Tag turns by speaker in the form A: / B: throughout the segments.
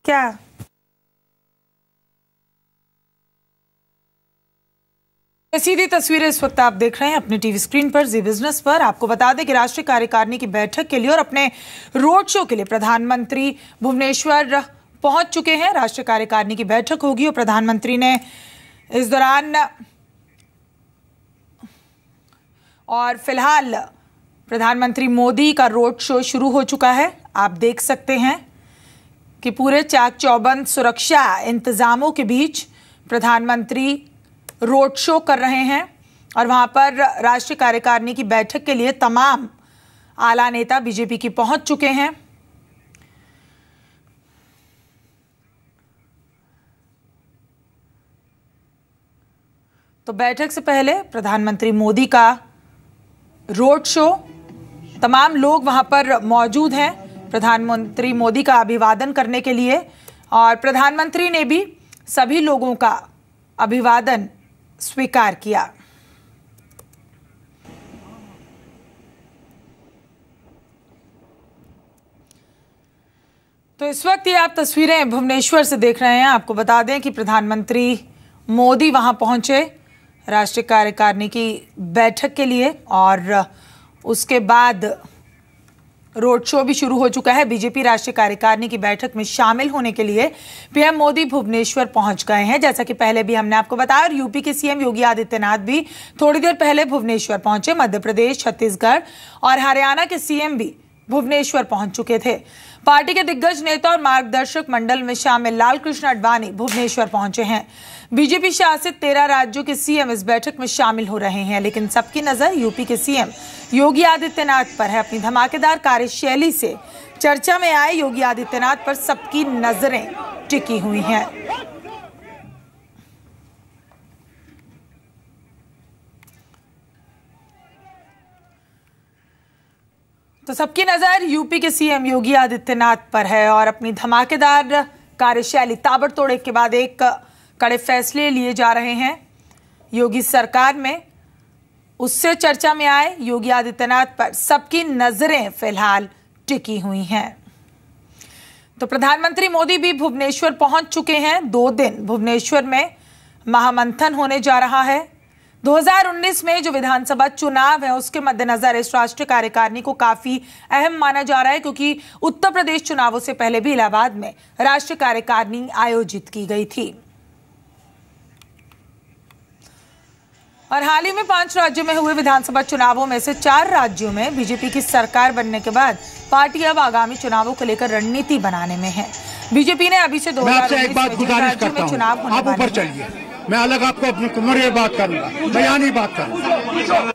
A: क्या सीधी तस्वीरें इस वक्त आप देख रहे हैं अपने टीवी स्क्रीन पर जी बिजनेस पर। आपको बता दें कि राष्ट्रीय कार्यकारिणी की बैठक के लिए और अपने रोड शो के लिए प्रधानमंत्री भुवनेश्वर पहुंच चुके हैं। राष्ट्रीय कार्यकारिणी की बैठक होगी और प्रधानमंत्री ने इस दौरान और फिलहाल प्रधानमंत्री मोदी का रोड शो शुरू हो चुका है। आप देख सकते हैं कि पूरे चाक चौबंद सुरक्षा इंतजामों के बीच प्रधानमंत्री रोड शो कर रहे हैं और वहां पर राष्ट्रीय कार्यकारिणी की बैठक के लिए तमाम आला नेता बीजेपी की पहुंच चुके हैं। तो बैठक से पहले प्रधानमंत्री मोदी का रोड शो, तमाम लोग वहां पर मौजूद हैं प्रधानमंत्री मोदी का अभिवादन करने के लिए और प्रधानमंत्री ने भी सभी लोगों का अभिवादन स्वीकार किया। तो इस वक्त ये आप तस्वीरें भुवनेश्वर से देख रहे हैं। आपको बता दें कि प्रधानमंत्री मोदी वहां पहुंचे राष्ट्रीय कार्यकारिणी की बैठक के लिए और उसके बाद रोड शो भी शुरू हो चुका है। बीजेपी राष्ट्रीय कार्यकारिणी की बैठक में शामिल होने के लिए पीएम मोदी भुवनेश्वर पहुंच गए हैं। जैसा कि पहले भी हमने आपको बताया और यूपी के सीएम योगी आदित्यनाथ भी थोड़ी देर पहले भुवनेश्वर पहुंचे। मध्य प्रदेश, छत्तीसगढ़ और हरियाणा के सीएम भी भुवनेश्वर पहुंच चुके थे। पार्टी के दिग्गज नेता और मार्गदर्शक मंडल में शामिल लालकृष्ण आडवाणी भुवनेश्वर पहुंचे हैं। बीजेपी शासित 13 राज्यों के सीएम इस बैठक में शामिल हो रहे हैं, लेकिन सबकी नजर यूपी के सीएम योगी आदित्यनाथ पर है। अपनी धमाकेदार कार्यशैली से चर्चा में आए योगी आदित्यनाथ पर सबकी नजरें टिकी हुई हैं। तो सबकी नजर यूपी के सीएम योगी आदित्यनाथ पर है और अपनी धमाकेदार कार्यशैली, ताबड़तोड़ एक के बाद एक कड़े फैसले लिए जा रहे हैं योगी सरकार में। उससे चर्चा में आए योगी आदित्यनाथ पर सबकी नजरें फिलहाल टिकी हुई हैं। तो प्रधानमंत्री मोदी भी भुवनेश्वर पहुंच चुके हैं। 2 दिन भुवनेश्वर में महामंथन होने जा रहा है। 2019 में जो विधानसभा चुनाव है उसके मद्देनजर इस राष्ट्रीय कार्यकारिणी को काफी अहम माना जा रहा है, क्योंकि उत्तर प्रदेश चुनावों से पहले भी इलाहाबाद में राष्ट्रीय कार्यकारिणी आयोजित की गई थी और हाल ही में 5 राज्यों में हुए विधानसभा चुनावों में से 4 राज्यों में बीजेपी की सरकार बनने के बाद पार्टी अब आगामी चुनावों को लेकर रणनीति बनाने में है। बीजेपी ने अभी से 2019 में चुनाव होने वाले हैं।
B: मैं अलग आपको अपनी कुमर बात करूंगा, बयानी बात करूंगा।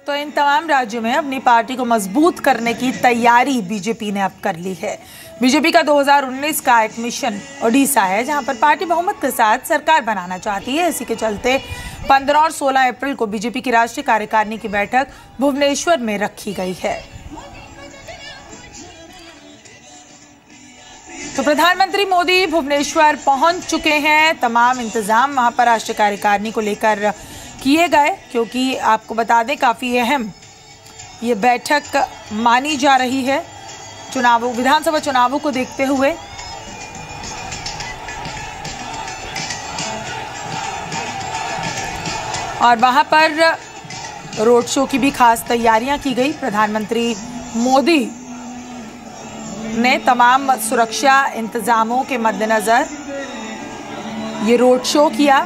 A: तो इन तमाम राज्यों में अपनी पार्टी को मजबूत करने की तैयारी बीजेपी ने अब कर ली है। बीजेपी का 2019 का एक मिशन ओडिशा है, जहां पर पार्टी बहुमत के साथ सरकार बनाना चाहती है। इसी के चलते 15 और 16 अप्रैल को बीजेपी की राष्ट्रीय कार्यकारिणी की बैठक भुवनेश्वर में रखी गई है। तो प्रधानमंत्री मोदी भुवनेश्वर पहुंच चुके हैं। तमाम इंतजाम वहां पर राष्ट्रीय कार्यकारिणी को लेकर किए गए, क्योंकि आपको बता दें काफी अहम ये बैठक मानी जा रही है विधानसभा चुनावों को देखते हुए। और वहां पर रोड शो की भी खास तैयारियां की गई। प्रधानमंत्री मोदी ने तमाम सुरक्षा इंतजामों के मद्देनजर ये रोड शो किया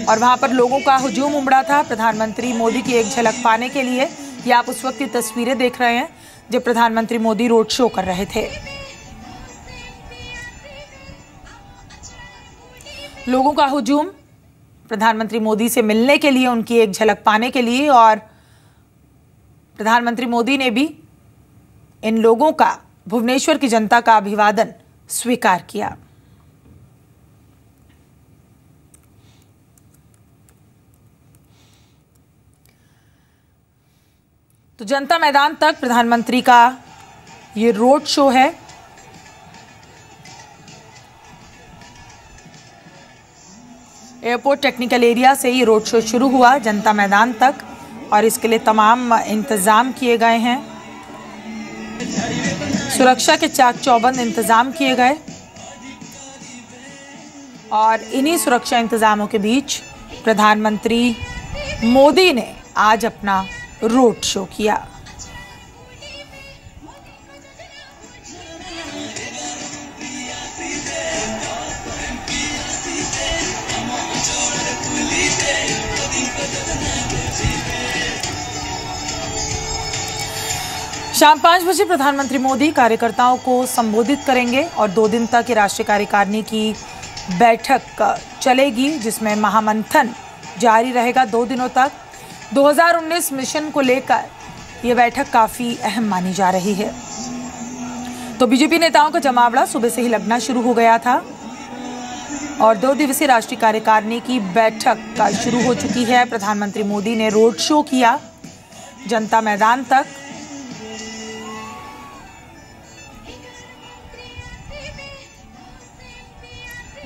A: और वहां पर लोगों का हुजूम उमड़ा था प्रधानमंत्री मोदी की एक झलक पाने के लिए। ये आप उस वक्त की तस्वीरें देख रहे हैं जब प्रधानमंत्री मोदी रोड शो कर रहे थे। लोगों का हुजूम प्रधानमंत्री मोदी से मिलने के लिए, उनकी एक झलक पाने के लिए, और प्रधानमंत्री मोदी ने भी इन लोगों का, भुवनेश्वर की जनता का अभिवादन स्वीकार किया। तो जनता मैदान तक प्रधानमंत्री का ये रोड शो है। एयरपोर्ट टेक्निकल एरिया से ये रोड शो शुरू हुआ जनता मैदान तक, और इसके लिए तमाम इंतजाम किए गए हैं। सुरक्षा के चाक चौबंद इंतजाम किए गए और इन्हीं सुरक्षा इंतजामों के बीच प्रधानमंत्री मोदी ने आज अपना रोड शो किया। शाम 5 बजे प्रधानमंत्री मोदी कार्यकर्ताओं को संबोधित करेंगे और 2 दिन तक राष्ट्रीय कार्यकारिणी की बैठक चलेगी, जिसमें महामंथन जारी रहेगा 2 दिनों तक। 2019 मिशन को लेकर यह बैठक काफी अहम मानी जा रही है। तो बीजेपी नेताओं का जमावड़ा सुबह से ही लगना शुरू हो गया था और 2 दिवसीय राष्ट्रीय कार्यकारिणी की बैठक शुरू हो चुकी है। प्रधानमंत्री मोदी ने रोड शो किया जनता मैदान तक। –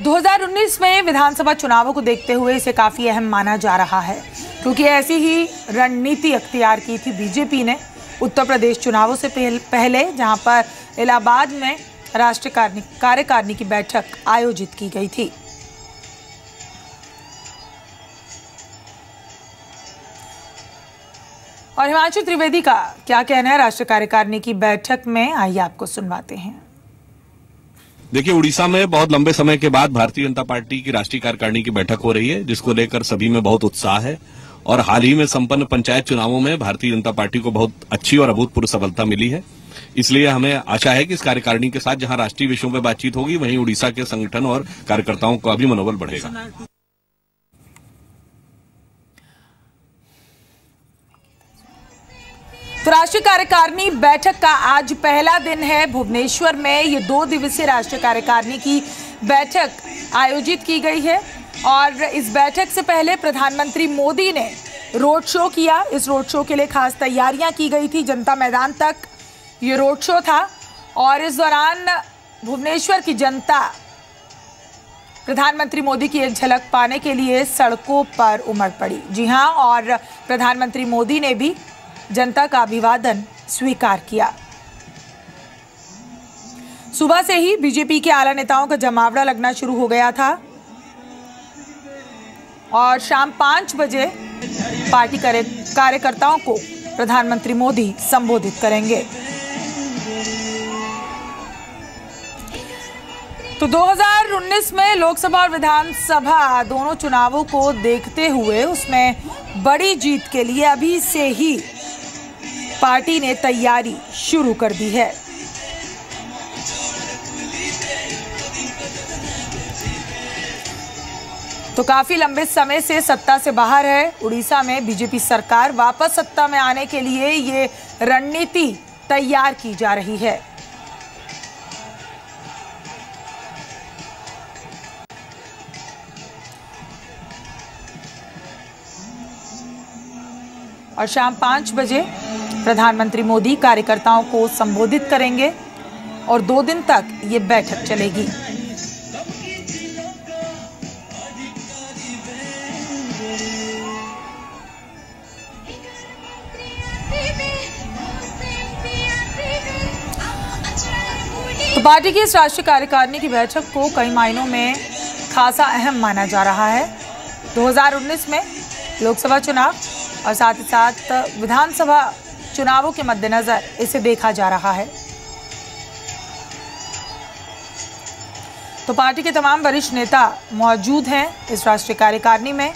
A: 2019 में विधानसभा चुनावों को देखते हुए इसे काफी अहम माना जा रहा है, क्योंकि ऐसी ही रणनीति अख्तियार की थी बीजेपी ने उत्तर प्रदेश चुनावों से पहले, जहां पर इलाहाबाद में राष्ट्रीय कार्यकारिणी की बैठक आयोजित की गई थी। और हिमांशु त्रिवेदी का क्या कहना है राष्ट्रीय कार्यकारिणी की बैठक में, आइए आपको सुनवाते हैं।
C: देखिए, उड़ीसा में बहुत लंबे समय के बाद भारतीय जनता पार्टी की राष्ट्रीय कार्यकारिणी की बैठक हो रही है, जिसको लेकर सभी में बहुत उत्साह है। और हाल ही में संपन्न पंचायत चुनावों में भारतीय जनता पार्टी को बहुत अच्छी और अभूतपूर्व सफलता मिली है। इसलिए हमें आशा है कि इस कार्यकारिणी के साथ जहां राष्ट्रीय विषयों पर बातचीत होगी, वहीं उड़ीसा के संगठन और कार्यकर्ताओं का भी मनोबल बढ़ेगा।
A: तो राष्ट्रीय कार्यकारिणी बैठक का आज पहला दिन है। भुवनेश्वर में ये 2 दिवसीय राष्ट्रीय कार्यकारिणी की बैठक आयोजित की गई है और इस बैठक से पहले प्रधानमंत्री मोदी ने रोड शो किया। इस रोड शो के लिए खास तैयारियां की गई थी। जनता मैदान तक ये रोड शो था और इस दौरान भुवनेश्वर की जनता प्रधानमंत्री मोदी की एक झलक पाने के लिए सड़कों पर उमड़ पड़ी। जी हां, और प्रधानमंत्री मोदी ने भी जनता का अभिवादन स्वीकार किया। सुबह से ही बीजेपी के आला नेताओं का जमावड़ा लगना शुरू हो गया था और शाम 5 बजे पार्टी कार्यकर्ताओं को प्रधानमंत्री मोदी संबोधित करेंगे। तो 2019 में लोकसभा और विधानसभा दोनों चुनावों को देखते हुए उसमें बड़ी जीत के लिए अभी से ही पार्टी ने तैयारी शुरू कर दी है। तो काफी लंबे समय से सत्ता से बाहर है उड़ीसा में बीजेपी सरकार। वापस सत्ता में आने के लिए ये रणनीति तैयार की जा रही है। और शाम 5 बजे प्रधानमंत्री मोदी कार्यकर्ताओं को संबोधित करेंगे और 2 दिन तक ये बैठक चलेगी। तो पार्टी की इस राष्ट्रीय कार्यकारिणी की बैठक को कई मायनों में खासा अहम माना जा रहा है। 2019 में लोकसभा चुनाव और साथ ही साथ विधानसभा चुनावों के मद्देनजर इसे देखा जा रहा है। तो पार्टी के तमाम वरिष्ठ नेता मौजूद हैं इस राष्ट्रीय कार्यकारिणी में।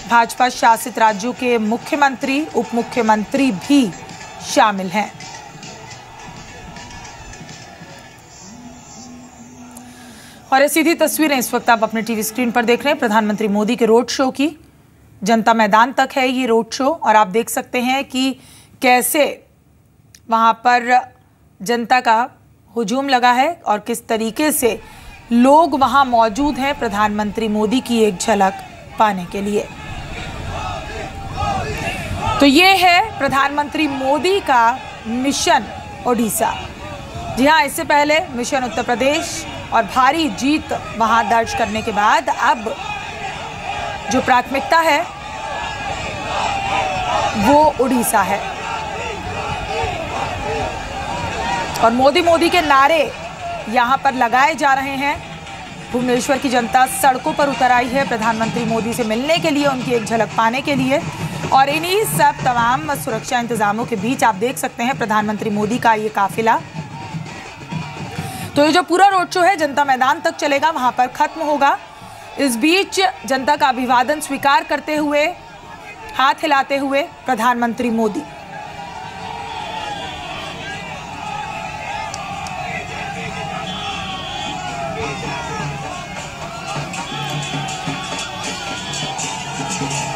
A: भाजपा शासित राज्यों के मुख्यमंत्री, उप मुख्यमंत्री भी शामिल हैं। और ये सीधी तस्वीरें इस वक्त आप अपने टीवी स्क्रीन पर देख रहे हैं प्रधानमंत्री मोदी के रोड शो की। जनता मैदान तक है ये रोड शो और आप देख सकते हैं कि कैसे वहां पर जनता का हुजूम लगा है और किस तरीके से लोग वहां मौजूद हैं प्रधानमंत्री मोदी की एक झलक पाने के लिए। तो ये है प्रधानमंत्री मोदी का मिशन ओडिशा। जी हाँ, इससे पहले मिशन उत्तर प्रदेश और भारी जीत वहां दर्ज करने के बाद अब जो प्राथमिकता है वो उड़ीसा है। और मोदी मोदी के नारे यहां पर लगाए जा रहे हैं। भुवनेश्वर की जनता सड़कों पर उतर आई है प्रधानमंत्री मोदी से मिलने के लिए, उनकी एक झलक पाने के लिए। और इन्हीं सब तमाम सुरक्षा इंतजामों के बीच आप देख सकते हैं प्रधानमंत्री मोदी का ये काफिला। तो ये जो पूरा रोड शो है जनता मैदान तक चलेगा, वहां पर खत्म होगा। इस बीच जनता का अभिवादन स्वीकार करते हुए, हाथ हिलाते हुए प्रधानमंत्री मोदी।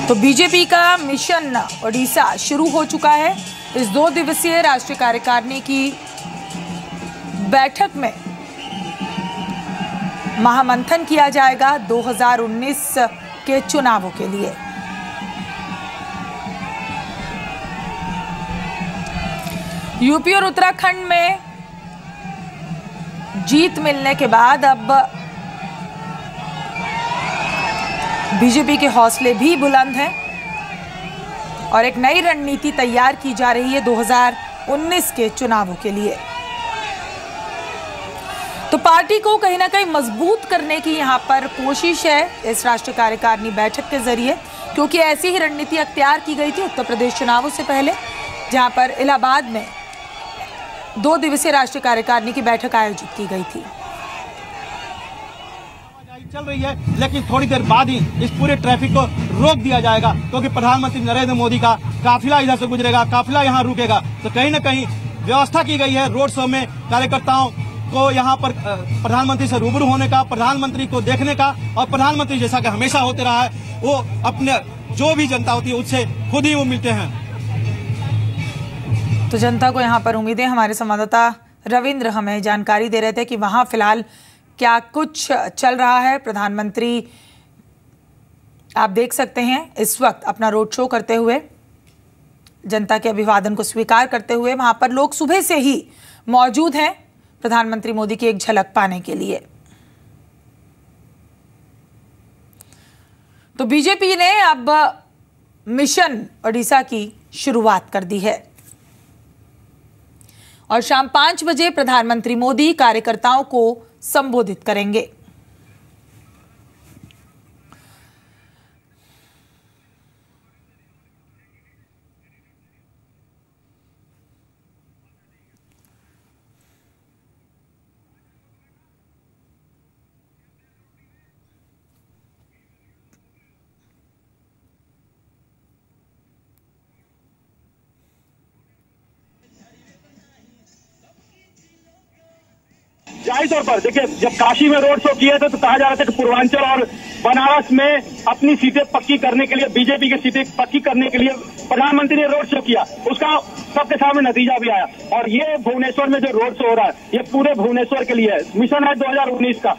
A: तो बीजेपी का मिशन ओडिशा शुरू हो चुका है। इस 2 दिवसीय राष्ट्रीय कार्यकारिणी की बैठक में महामंथन किया जाएगा 2019 के चुनावों के लिए। यूपी और उत्तराखंड में जीत मिलने के बाद अब बीजेपी के हौसले भी बुलंद हैं और एक नई रणनीति तैयार की जा रही है 2019 के चुनावों के लिए। तो पार्टी को कहीं ना कहीं मजबूत करने की यहां पर कोशिश है इस राष्ट्रीय कार्यकारिणी बैठक के जरिए, क्योंकि ऐसी ही रणनीति अख्तियार की गई थी उत्तर प्रदेश चुनावों से पहले, जहां पर इलाहाबाद में 2 दिवसीय राष्ट्रीय कार्यकारिणी की बैठक आयोजित की गई थी।
D: चल रही है, लेकिन थोड़ी देर बाद ही इस पूरे ट्रैफिक को रोक दिया जाएगा, क्योंकि प्रधानमंत्री नरेंद्र मोदी का काफिला इधर से गुजरेगा, काफिला यहाँ रुकेगा। तो कहीं न कहीं व्यवस्था की गई है रोड शो में कार्यकर्ताओं को यहाँ पर प्रधानमंत्री से रूबरू होने का, प्रधानमंत्री को देखने का, और प्रधानमंत्री जैसा कि हमेशा होते रहा है, वो अपने जो भी जनता होती है उससे खुद ही वो मिलते हैं।
A: तो जनता को यहाँ पर उम्मीदें, हमारे संवाददाता रविंद्र हमें जानकारी दे रहे थे कि वहां फिलहाल क्या कुछ चल रहा है। प्रधानमंत्री आप देख सकते हैं इस वक्त अपना रोड शो करते हुए, जनता के अभिवादन को स्वीकार करते हुए। वहां पर लोग सुबह से ही मौजूद हैं प्रधानमंत्री मोदी की एक झलक पाने के लिए। तो बीजेपी ने अब मिशन ओडिशा की शुरुआत कर दी है और शाम 5 बजे प्रधानमंत्री मोदी कार्यकर्ताओं को संबोधित करेंगे।
E: जाहिर तौर पर देखिए, जब काशी में रोड शो किए थे तो कहा जा रहा था कि पूर्वांचल और बनारस में अपनी सीटें पक्की करने के लिए, बीजेपी की सीटें पक्की करने के लिए प्रधानमंत्री ने रोड शो किया। उसका सबके सामने नतीजा भी आया। और ये भुवनेश्वर में जो रोड शो हो रहा है, ये पूरे भुवनेश्वर के लिए है। मिशन है 2019 का,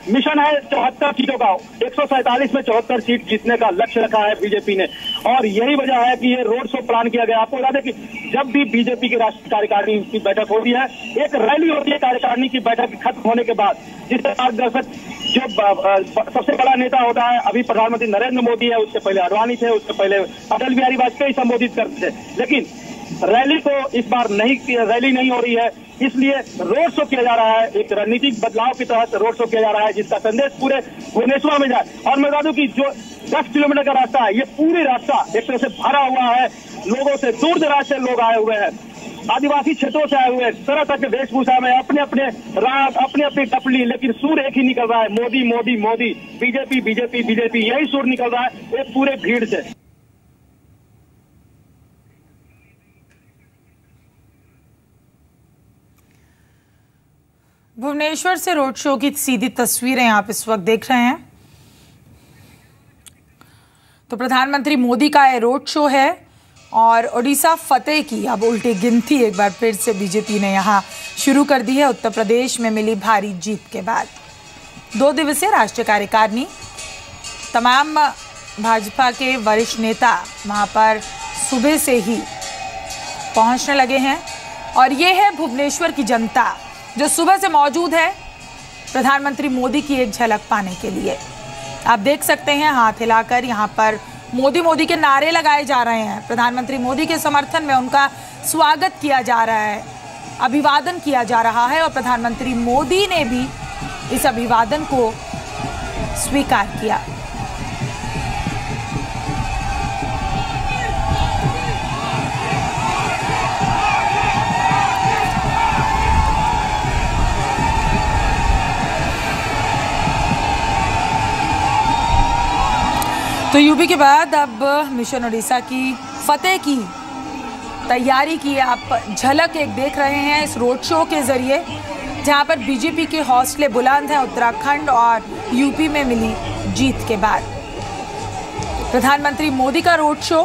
E: मिशन है 74 सीटों का, 147 में 74 सीट जीतने का लक्ष्य रखा है बीजेपी ने। और यही वजह है कि ये रोड शो प्लान किया गया। आपको बता दें कि जब भी बीजेपी की राष्ट्रीय कार्यकारिणी की बैठक होती है, एक रैली होती है कार्यकारिणी की बैठक खत्म होने के बाद, जिससे मार्गदर्शक जो सबसे बड़ा नेता होता है, अभी प्रधानमंत्री नरेंद्र मोदी है, उससे पहले अडवाणी थे, उससे पहले अटल बिहारी वाजपेयी संबोधित करते थे। लेकिन रैली को इस बार रैली नहीं हो रही है, इसलिए रोड शो किया जा रहा है। एक रणनीतिक बदलाव के तहत रोड शो किया जा रहा है, जिसका संदेश पूरे भुवनेश्वर में जाए। और मैं बता दूं कि जो 10 किलोमीटर का रास्ता है। ये पूरी रास्ता एक तरह से भरा हुआ है लोगों से, दूर दराज से लोग आए हुए हैं, आदिवासी क्षेत्रों से आए हुए हैं, तरह तरह के वेशभूषा में, अपने अपने राग, अपने अपनी टपली, लेकिन सुर एक ही निकल रहा है, Modi Modi Modi, BJP BJP BJP, यही सुर निकल रहा है एक पूरे भीड़ से।
A: भुवनेश्वर से रोड शो की सीधी तस्वीरें आप इस वक्त देख रहे हैं। तो प्रधानमंत्री मोदी का ये रोड शो है और ओडिशा फतेह की अब उल्टी गिनती एक बार फिर से बीजेपी ने यहां शुरू कर दी है। उत्तर प्रदेश में मिली भारी जीत के बाद 2 दिवसीय राष्ट्रीय कार्यकारिणी, तमाम भाजपा के वरिष्ठ नेता वहां पर सुबह से ही पहुंचने लगे हैं और ये है भुवनेश्वर की जनता जो सुबह से मौजूद है प्रधानमंत्री मोदी की एक झलक पाने के लिए। आप देख सकते हैं हाथ हिलाकर यहाँ पर मोदी मोदी के नारे लगाए जा रहे हैं। प्रधानमंत्री मोदी के समर्थन में उनका स्वागत किया जा रहा है, अभिवादन किया जा रहा है और प्रधानमंत्री मोदी ने भी इस अभिवादन को स्वीकार किया। तो यूपी के बाद अब मिशन ओडिशा की फतेह की तैयारी की आप झलक एक देख रहे हैं इस रोड शो के जरिए, जहां पर बीजेपी के हौसले बुलंद हैं उत्तराखंड और यूपी में मिली जीत के बाद। प्रधानमंत्री मोदी का रोड शो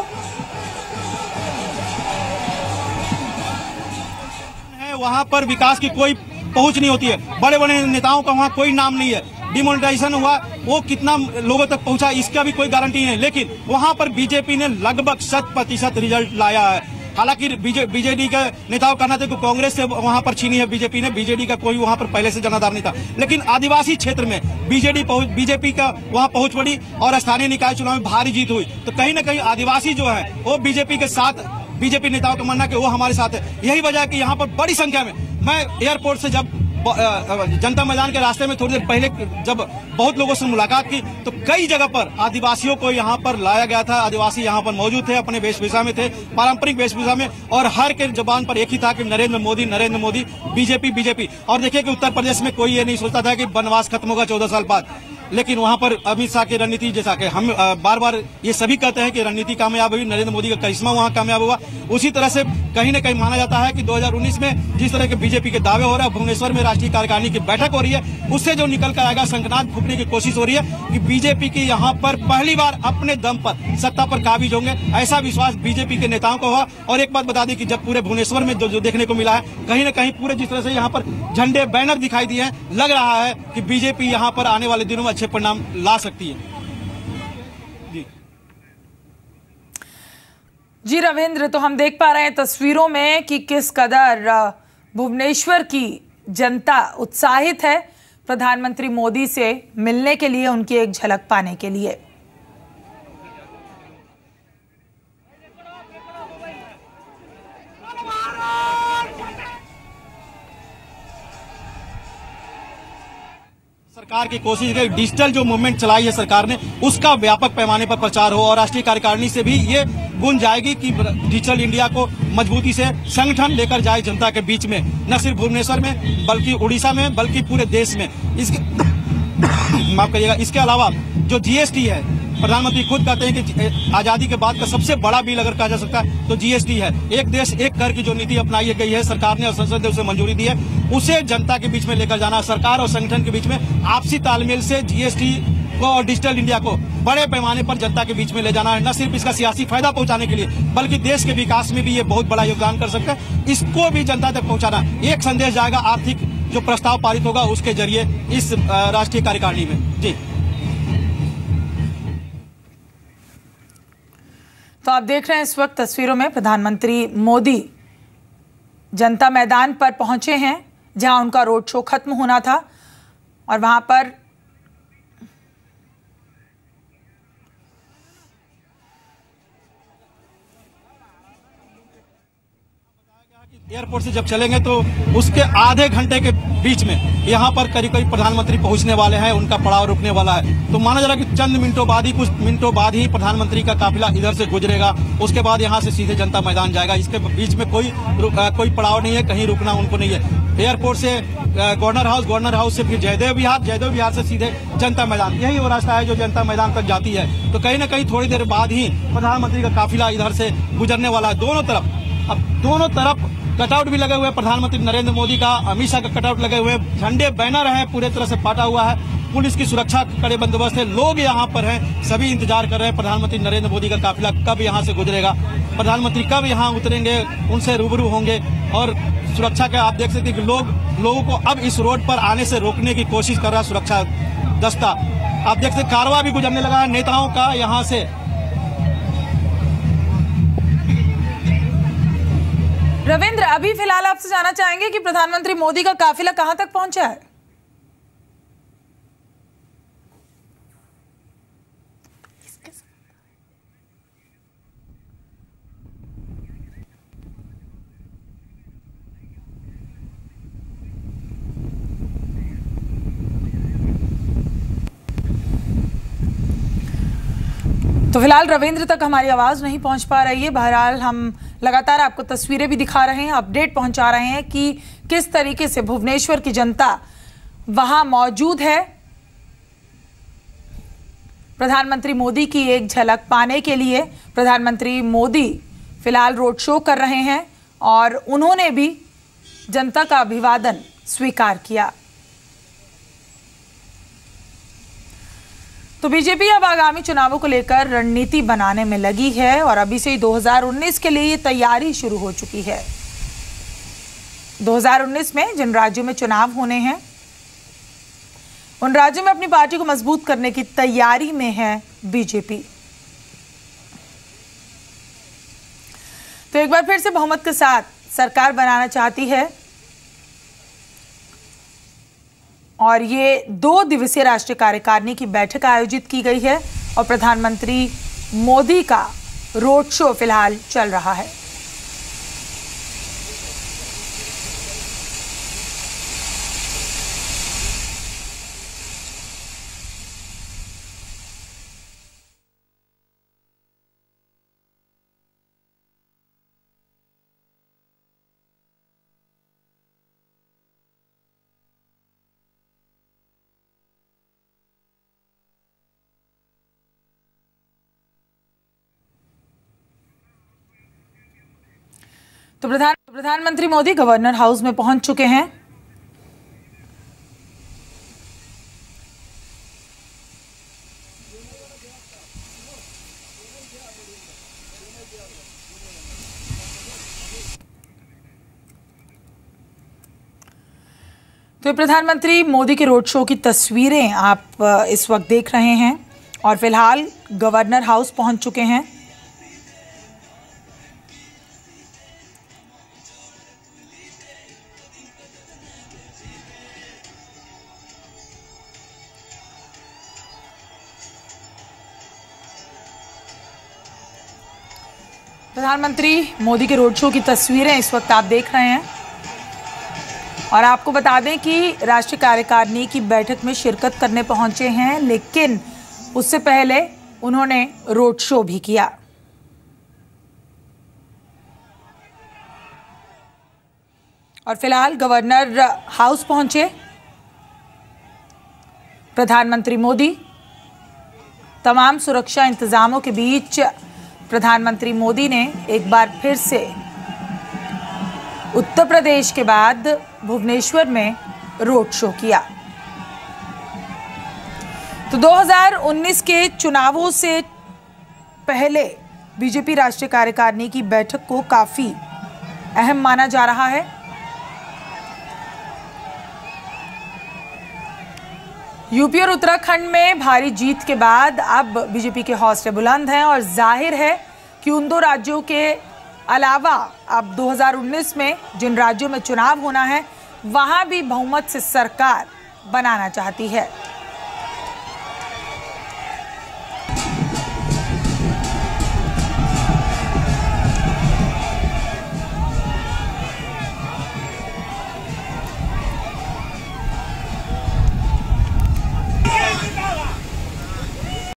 D: है, वहां पर विकास की कोई पहुंच नहीं होती है, बड़े बड़े नेताओं का वहां कोई नाम नहीं है, डिमोनेटाइजेशन हुआ वो कितना लोगों तक पहुंचा इसका भी कोई गारंटी नहीं, लेकिन वहां पर बीजेपी ने लगभग 100% रिजल्ट लाया है। हालांकि बीजेडी के नेताओं का कहना था कि कांग्रेस से वहां पर छीनी है बीजेपी ने, बीजेडी का कोई वहां पर पहले से जनाधार नहीं था, लेकिन आदिवासी क्षेत्र में बीजेपी का वहां पहुंच पड़ी और स्थानीय निकाय चुनाव में भारी जीत हुई। तो कहीं न कहीं आदिवासी जो है वो बीजेपी के साथ, बीजेपी नेताओं का मानना कि वो हमारे साथ है। यही वजह है कि यहाँ पर बड़ी संख्या में, मैं एयरपोर्ट से जब जनता मैदान के रास्ते में थोड़ी देर पहले जब बहुत लोगों से मुलाकात की तो कई जगह पर आदिवासियों को यहाँ पर लाया गया था। आदिवासी यहाँ पर मौजूद थे, अपने वेशभूषा में थे, पारंपरिक वेशभूषा में, और हर के जुबान पर एक ही था कि नरेंद्र मोदी, बीजेपी बीजेपी। और देखिए कि उत्तर प्रदेश में कोई ये नहीं सोचता था कि वनवास खत्म होगा 14 साल बाद, लेकिन वहां पर अमित शाह की रणनीति, जैसा कि हम बार बार ये सभी कहते हैं कि रणनीति कामयाब हुई, नरेंद्र मोदी का करिश्मा वहां कामयाब हुआ। उसी तरह से कहीं न कहीं माना जाता है कि 2019 में जिस तरह के बीजेपी के दावे हो रहे हैं, भुवनेश्वर में राष्ट्रीय कार्यकारिणी की बैठक हो रही है, उससे जो निकल कर आएगा शंखनाद फूंकने की कोशिश हो रही है कि बीजेपी की यहाँ पर पहली बार अपने दम पर सत्ता पर काबिज होंगे, ऐसा विश्वास बीजेपी के नेताओं को हुआ। और एक बात बता दी कि जब पूरे भुवनेश्वर में जो देखने को मिला है, कहीं न कहीं पूरे जिस तरह से यहाँ पर झंडे बैनर दिखाई दिए हैं, लग रहा है कि बीजेपी यहाँ पर आने वाले दिनों में अच्छे परिणाम ला सकती है।
A: जी रविंद्र, तो हम देख पा रहे हैं तस्वीरों में कि किस कदर भुवनेश्वर की जनता उत्साहित है प्रधानमंत्री मोदी से मिलने के लिए, उनकी एक झलक पाने के लिए।
D: सरकार की कोशिश है डिजिटल जो मूवमेंट चलाई है सरकार ने, उसका व्यापक पैमाने पर प्रचार हो और राष्ट्रीय कार्यकारिणी से भी ये गुण जाएगी कि डिजिटल इंडिया को मजबूती से संगठन लेकर जाए जनता के बीच में, न सिर्फ भुवनेश्वर में बल्कि उड़ीसा में बल्कि पूरे देश में। इसके माफ करिएगा, इसके अलावा जो जीएसटी है, प्रधानमंत्री खुद कहते हैं कि आजादी के बाद का सबसे बड़ा बिल अगर कहा जा सकता है तो जीएसटी है। एक देश एक कर की जो नीति अपनाई गई है सरकार ने और संसद ने उसे मंजूरी दी है, उसे जनता के बीच में लेकर जाना, सरकार और संगठन के बीच में आपसी तालमेल से जीएसटी को और डिजिटल इंडिया को बड़े पैमाने पर जनता के बीच में ले जाना है। न सिर्फ इसका सियासी फायदा पहुंचाने के लिए बल्कि देश के विकास में भी ये बहुत बड़ा योगदान कर सकता है। इसको भी जनता तक पहुंचाना, एक संदेश जाएगा आर्थिक जो प्रस्ताव पारित होगा उसके जरिए इस राष्ट्रीय कार्यकारिणी में। जी,
A: तो आप देख रहे हैं इस वक्त तस्वीरों में प्रधानमंत्री मोदी जनता मैदान पर पहुंचे हैं जहां उनका रोड शो खत्म होना था और वहां पर
D: एयरपोर्ट से जब चलेंगे तो उसके आधे घंटे के बीच में यहाँ पर करीब करीब प्रधानमंत्री पहुँचने वाले हैं, उनका पड़ाव रुकने वाला है। तो माना जा रहा है कि चंद मिनटों बाद ही, कुछ मिनटों बाद ही प्रधानमंत्री का काफिला इधर से गुजरेगा। उसके बाद यहाँ से सीधे जनता मैदान जाएगा। इसके बीच में कोई पड़ाव नहीं है, कहीं रुकना उनको नहीं है। एयरपोर्ट से गवर्नर हाउस से फिर जयदेव विहार से सीधे जनता मैदान, यही वो रास्ता है जो जनता मैदान तक जाती है। तो कहीं न कहीं थोड़ी देर बाद ही प्रधानमंत्री का काफिला इधर से गुजरने वाला है। दोनों तरफ कटआउट भी लगे हुए हैं प्रधानमंत्री नरेंद्र मोदी का, अमित शाह का कटआउट लगे हुए हैं, झंडे बैनर है, पूरे तरह से पाटा हुआ है। पुलिस की सुरक्षा कड़े बंदोबस्त है, लोग यहाँ पर हैं, सभी इंतजार कर रहे हैं प्रधानमंत्री नरेंद्र मोदी का काफिला कब यहाँ से गुजरेगा, प्रधानमंत्री कब यहाँ उतरेंगे, उनसे रूबरू होंगे। और सुरक्षा के आप देख सकते हैं कि लोगों को अब इस रोड पर आने से रोकने की कोशिश कर रहा है सुरक्षा दस्ता। आप देख सकते कारवां भी गुजरने लगा है नेताओं का यहाँ से।
A: रविंद्र, अभी फिलहाल आपसे जानना चाहेंगे कि प्रधानमंत्री मोदी का काफिला कहां तक पहुंचा है? तो फिलहाल रविंद्र तक हमारी आवाज नहीं पहुंच पा रही है। बहरहाल हम लगातार आपको तस्वीरें भी दिखा रहे हैं, अपडेट पहुंचा रहे हैं कि किस तरीके से भुवनेश्वर की जनता वहां मौजूद है। प्रधानमंत्री मोदी की एक झलक पाने के लिए प्रधानमंत्री मोदी फिलहाल रोड शो कर रहे हैं और उन्होंने भी जनता का अभिवादन स्वीकार किया। तो बीजेपी अब आगामी चुनावों को लेकर रणनीति बनाने में लगी है और अभी से ही 2019 के लिए ये तैयारी शुरू हो चुकी है। 2019 में जिन राज्यों में चुनाव होने हैं उन राज्यों में अपनी पार्टी को मजबूत करने की तैयारी में है बीजेपी। तो एक बार फिर से बहुमत के साथ सरकार बनाना चाहती है और ये 2 दिवसीय राष्ट्रीय कार्यकारिणी की बैठक आयोजित की गई है और प्रधानमंत्री मोदी का रोड शो फिलहाल चल रहा है। तो प्रधानमंत्री मोदी गवर्नर हाउस में पहुंच चुके हैं। तो प्रधानमंत्री मोदी के रोड शो की तस्वीरें आप इस वक्त देख रहे हैं और फिलहाल गवर्नर हाउस पहुंच चुके हैं। प्रधानमंत्री मोदी के रोड शो की तस्वीरें इस वक्त आप देख रहे हैं और आपको बता दें कि राष्ट्रीय कार्यकारिणी की बैठक में शिरकत करने पहुंचे हैं, लेकिन उससे पहले उन्होंने रोड शो भी किया। और फिलहाल गवर्नर हाउस पहुंचे प्रधानमंत्री मोदी। तमाम सुरक्षा इंतजामों के बीच प्रधानमंत्री मोदी ने एक बार फिर से उत्तर प्रदेश के बाद भुवनेश्वर में रोड शो किया। तो 2019 के चुनावों से पहले बीजेपी राष्ट्रीय कार्यकारिणी की बैठक को काफी अहम माना जा रहा है। यूपी और उत्तराखंड में भारी जीत के बाद अब बीजेपी के हौसले बुलंद हैं और जाहिर है कि उन 2 राज्यों के अलावा अब 2019 में जिन राज्यों में चुनाव होना है वहां भी बहुमत से सरकार बनाना चाहती है।